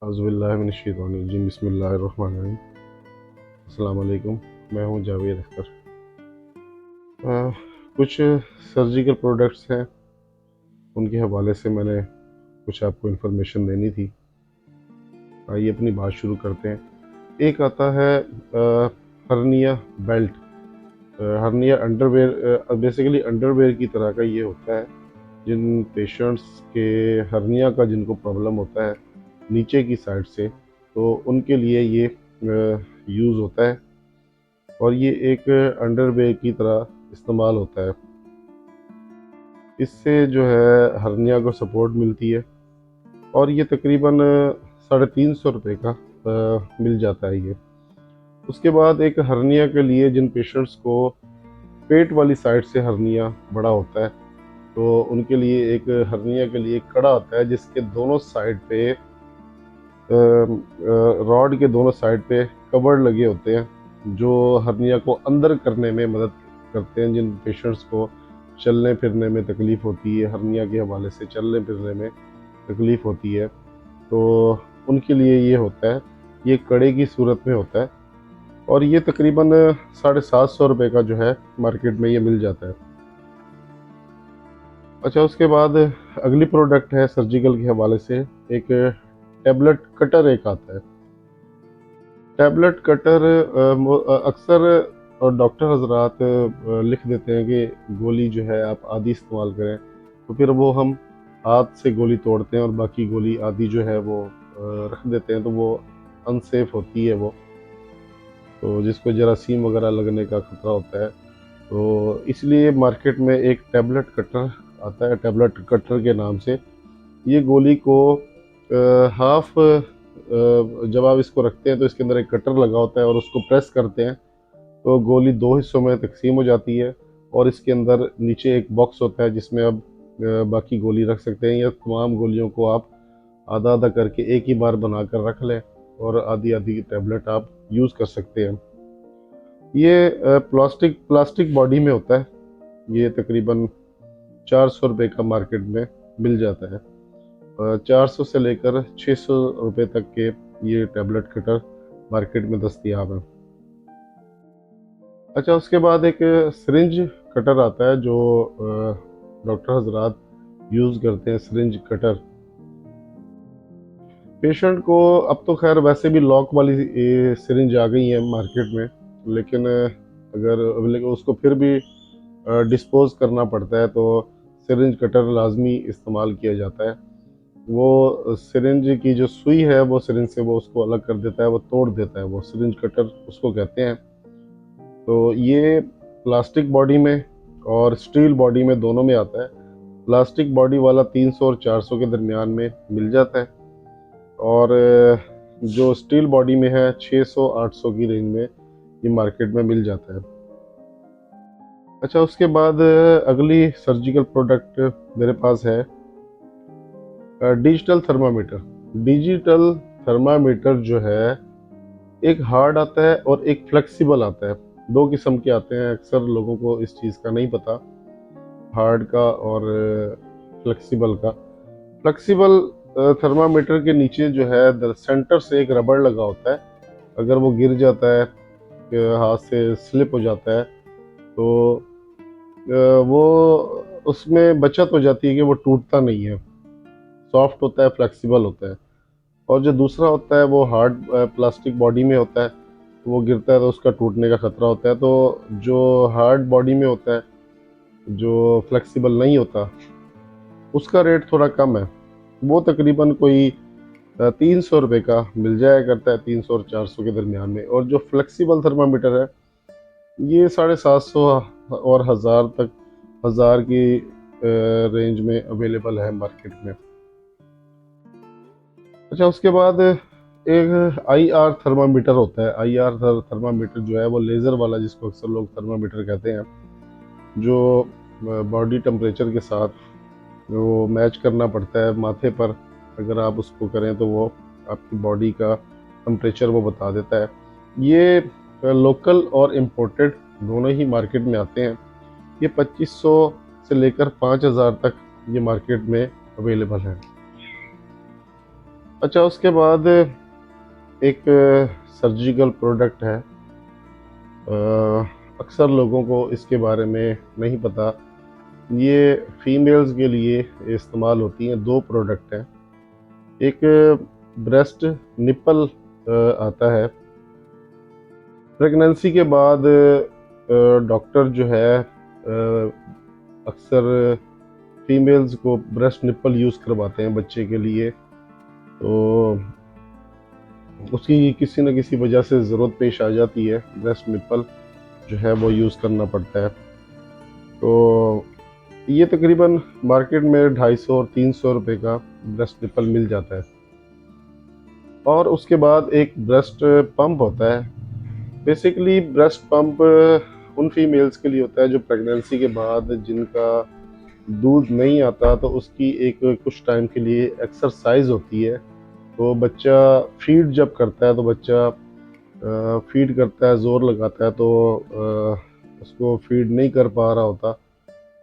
औज़ुबिल्लाहिमिनश्शैतानिर्रजीम बिस्मिल्लाहिर्रहमानिर्रहीम। अस्सलाम वालेकुम। मैं हूँ जावेद अख्तर। कुछ सर्जिकल प्रोडक्ट्स हैं, उनके हवाले से मैंने कुछ आपको इन्फॉर्मेशन देनी थी। आइए अपनी बात शुरू करते हैं। एक आता है hernia belt. Hernia underwear, basically underwear की तरह का ये होता है। जिन पेशेंट्स के हर्निया का जिनको प्रॉब्लम होता है नीचे की साइड से, तो उनके लिए ये यूज़ होता है और ये एक अंडरवेयर की तरह इस्तेमाल होता है। इससे जो है हर्निया को सपोर्ट मिलती है और ये तकरीबन 350 रुपये का मिल जाता है ये। उसके बाद एक हर्निया के लिए जिन पेशेंट्स को पेट वाली साइड से हर्निया बड़ा होता है, तो उनके लिए एक हर्निया के लिए एक कड़ा आता है जिसके दोनों साइड पे रॉड के दोनों साइड पे कवर लगे होते हैं जो हर्निया को अंदर करने में मदद करते हैं। जिन पेशेंट्स को चलने फिरने में तकलीफ़ होती है, हर्निया के हवाले से चलने फिरने में तकलीफ़ होती है, तो उनके लिए ये होता है। ये कड़े की सूरत में होता है और ये तकरीबन 750 रुपये का जो है मार्केट में ये मिल जाता है। अच्छा, उसके बाद अगली प्रोडक्ट है सर्जिकल के हवाले से, एक टैबलेट कटर एक आता है। टैबलेट कटर अक्सर डॉक्टर हजरात लिख देते हैं कि गोली जो है आप आधी इस्तेमाल करें, तो फिर वो हम हाथ से गोली तोड़ते हैं और बाकी गोली आधी जो है वो रख देते हैं, तो वो अनसेफ होती है वो, तो जिसको जरासीम वगैरह लगने का खतरा होता है। तो इसलिए मार्केट में एक टैबलेट कटर आता है, टैबलेट कटर के नाम से। ये गोली को हाफ जब आप इसको रखते हैं तो इसके अंदर एक कटर लगा होता है और उसको प्रेस करते हैं तो गोली दो हिस्सों में तकसीम हो जाती है और इसके अंदर नीचे एक बॉक्स होता है जिसमें आप बाकी गोली रख सकते हैं, या तमाम गोलियों को आप आधा आधा करके एक ही बार बना कर रख लें और आधी आधी टैबलेट आप यूज़ कर सकते हैं। ये प्लास्टिक प्लास्टिक बॉडी में होता है। ये तकरीबन 400 रुपये का मार्केट में मिल जाता है। 400 से लेकर 600 रुपये तक के ये टैबलेट कटर मार्केट में दस्तयाब है। अच्छा, उसके बाद एक सिरिंज कटर आता है जो डॉक्टर हजरात यूज़ करते हैं। सिरिंज कटर पेशेंट को, अब तो खैर वैसे भी लॉक वाली सिरिंज आ गई है मार्केट में, लेकिन उसको फिर भी डिस्पोज करना पड़ता है, तो सिरिंज कटर लाजमी इस्तेमाल किया जाता है। वो सिरिंज की जो सुई है वो सिरिंज से वो उसको अलग कर देता है, वो तोड़ देता है, वो सिरिंज कटर उसको कहते हैं। तो ये प्लास्टिक बॉडी में और स्टील बॉडी में दोनों में आता है। प्लास्टिक बॉडी वाला 300 और 400 के दरमियान में मिल जाता है और जो स्टील बॉडी में है 600-800 की रेंज में ये मार्केट में मिल जाता है। अच्छा, उसके बाद अगली सर्जिकल प्रोडक्ट मेरे पास है डिजिटल थर्मामीटर। डिजिटल थर्मामीटर जो है एक हार्ड आता है और एक फ्लेक्सिबल आता है। दो किस्म के आते हैं, अक्सर लोगों को इस चीज़ का नहीं पता, हार्ड का और फ्लेक्सिबल का। फ्लेक्सिबल थर्मामीटर के नीचे जो है सेंटर से एक रबड़ लगा होता है। अगर वो गिर जाता है, हाथ से स्लिप हो जाता है, तो वो उसमें बचत हो जाती है कि वो टूटता नहीं है, सॉफ्ट होता है, फ्लेक्सिबल होता है। और जो दूसरा होता है वो हार्ड प्लास्टिक बॉडी में होता है, वो गिरता है तो उसका टूटने का खतरा होता है। तो जो हार्ड बॉडी में होता है, जो फ्लेक्सिबल नहीं होता, उसका रेट थोड़ा कम है। वो तकरीबन कोई 300 रुपये का मिल जाया करता है, 300 और 400 के दरमियान में। और जो फ्लेक्सिबल थर्मामीटर है ये 750 और 1000 तक, 1000 की रेंज में अवेलेबल है मार्केट में। अच्छा, उसके बाद एक IR थर्मामीटर होता है। IR थर्मामीटर जो है वो लेज़र वाला, जिसको अक्सर लोग थर्मामीटर कहते हैं, जो बॉडी टेम्परेचर के साथ वो मैच करना पड़ता है माथे पर। अगर आप उसको करें तो वो आपकी बॉडी का टेम्परेचर वो बता देता है। ये लोकल और इम्पोर्टेड दोनों ही मार्केट में आते हैं। ये 2500 से लेकर 5000 तक ये मार्केट में अवेलेबल है। अच्छा, उसके बाद एक सर्जिकल प्रोडक्ट है। अक्सर लोगों को इसके बारे में नहीं पता। ये फीमेल्स के लिए इस्तेमाल होती हैं। दो प्रोडक्ट हैं। एक ब्रेस्ट निपल आता है। प्रेगनेंसी के बाद डॉक्टर जो है अक्सर फीमेल्स को ब्रेस्ट निपल यूज़ करवाते हैं बच्चे के लिए। तो उसकी किसी न किसी वजह से ज़रूरत पेश आ जाती है, ब्रेस्ट निपल जो है वो यूज़ करना पड़ता है। तो ये तकरीबन मार्केट में 250 और 300 रुपए का ब्रेस्ट निपल मिल जाता है। और उसके बाद एक ब्रेस्ट पंप होता है। बेसिकली ब्रेस्ट पंप उन फीमेल्स के लिए होता है जो प्रेगनेंसी के बाद जिनका दूध नहीं आता, तो उसकी एक कुछ टाइम के लिए एक्सरसाइज होती है। तो बच्चा फीड जब करता है तो बच्चा फीड करता है, ज़ोर लगाता है, तो उसको फीड नहीं कर पा रहा होता,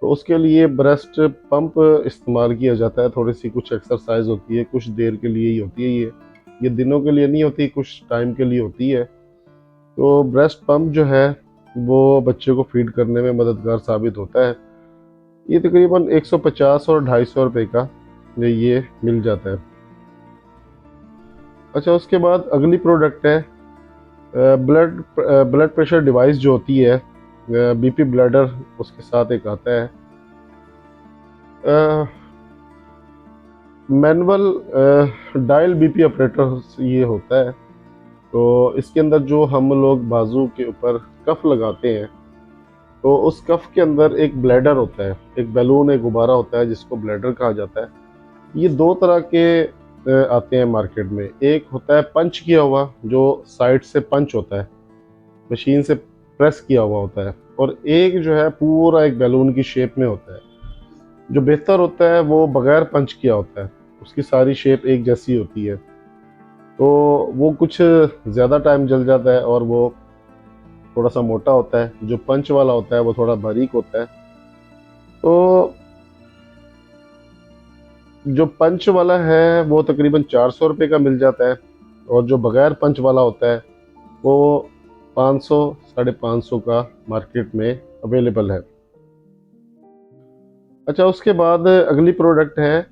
तो उसके लिए ब्रेस्ट पंप इस्तेमाल किया जाता है। थोड़ी सी कुछ एक्सरसाइज होती है, कुछ देर के लिए ही होती है। ये दिनों के लिए नहीं होती, कुछ टाइम के लिए होती है। तो ब्रेस्ट पंप जो है वो बच्चे को फीड करने में मददगार साबित होता है। ये तकरीबन 150 और 250 रुपए का ये मिल जाता है। अच्छा, उसके बाद अगली प्रोडक्ट है ब्लड ब्लड प्रेशर डिवाइस जो होती है, बीपी ब्लैडर उसके साथ एक आता है। मैनुअल डायल बीपी ऑपरेटर ये होता है। तो इसके अंदर जो हम लोग बाजू के ऊपर कफ लगाते हैं, तो उस कफ के अंदर एक ब्लैडर होता है, एक बैलून, एक गुब्बारा होता है जिसको ब्लैडर कहा जाता है। ये दो तरह के आते हैं मार्केट में। एक होता है पंच किया हुआ, जो साइड से पंच होता है, मशीन से प्रेस किया हुआ होता है। और एक जो है पूरा एक बैलून की शेप में होता है। जो बेहतर होता है वो बगैर पंच किया होता है, उसकी सारी शेप एक जैसी होती है। तो वो कुछ ज़्यादा टाइम जल जाता है और वो थोड़ा सा मोटा होता है। जो पंच वाला होता है वो थोड़ा बारीक होता है। तो जो पंच वाला है वो तकरीबन 400 रुपये का मिल जाता है, और जो बगैर पंच वाला होता है वो 500 550 का मार्केट में अवेलेबल है। अच्छा, उसके बाद अगली प्रोडक्ट है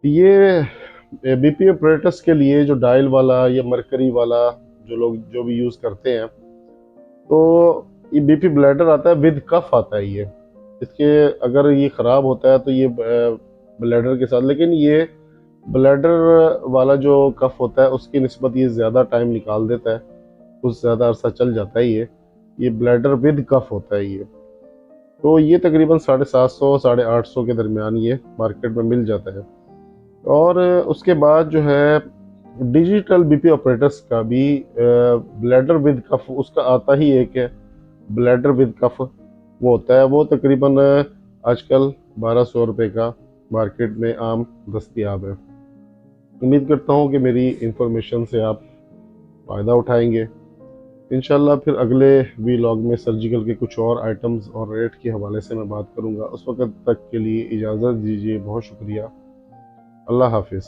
ये बीपी ऑपरेटर्स के लिए, जो डायल वाला या मरकरी वाला जो लोग जो भी यूज़ करते हैं। तो ये बीपी ब्लैडर आता है, विद कफ आता है। ये इसके अगर ये ख़राब होता है तो ये ब्लैडर के साथ, लेकिन ये ब्लैडर वाला जो कफ होता है उसकी निस्बत ये ज़्यादा टाइम निकाल देता है, कुछ ज़्यादा अरसा चल जाता है। ये ब्लैडर विद कफ होता है ये। तो ये तकरीबन 750 850 के दरमियान ये मार्केट में मिल जाता है। और उसके बाद जो है डिजिटल बीपी ऑपरेटर्स का भी ब्लैडर विद कफ उसका आता ही एक है, ब्लैडर विद कफ वो होता है। वो तकरीबन आजकल 1200 रुपये का मार्केट में आम दस्तयाब है। उम्मीद करता हूँ कि मेरी इंफॉर्मेशन से आप फ़ायदा उठाएंगे। इंशाल्लाह फिर अगले वीलॉग में सर्जिकल के कुछ और आइटम्स और रेट के हवाले से मैं बात करूँगा। उस वक्त तक के लिए इजाज़त दीजिए। बहुत शुक्रिया। अल्लाह हाफिज़।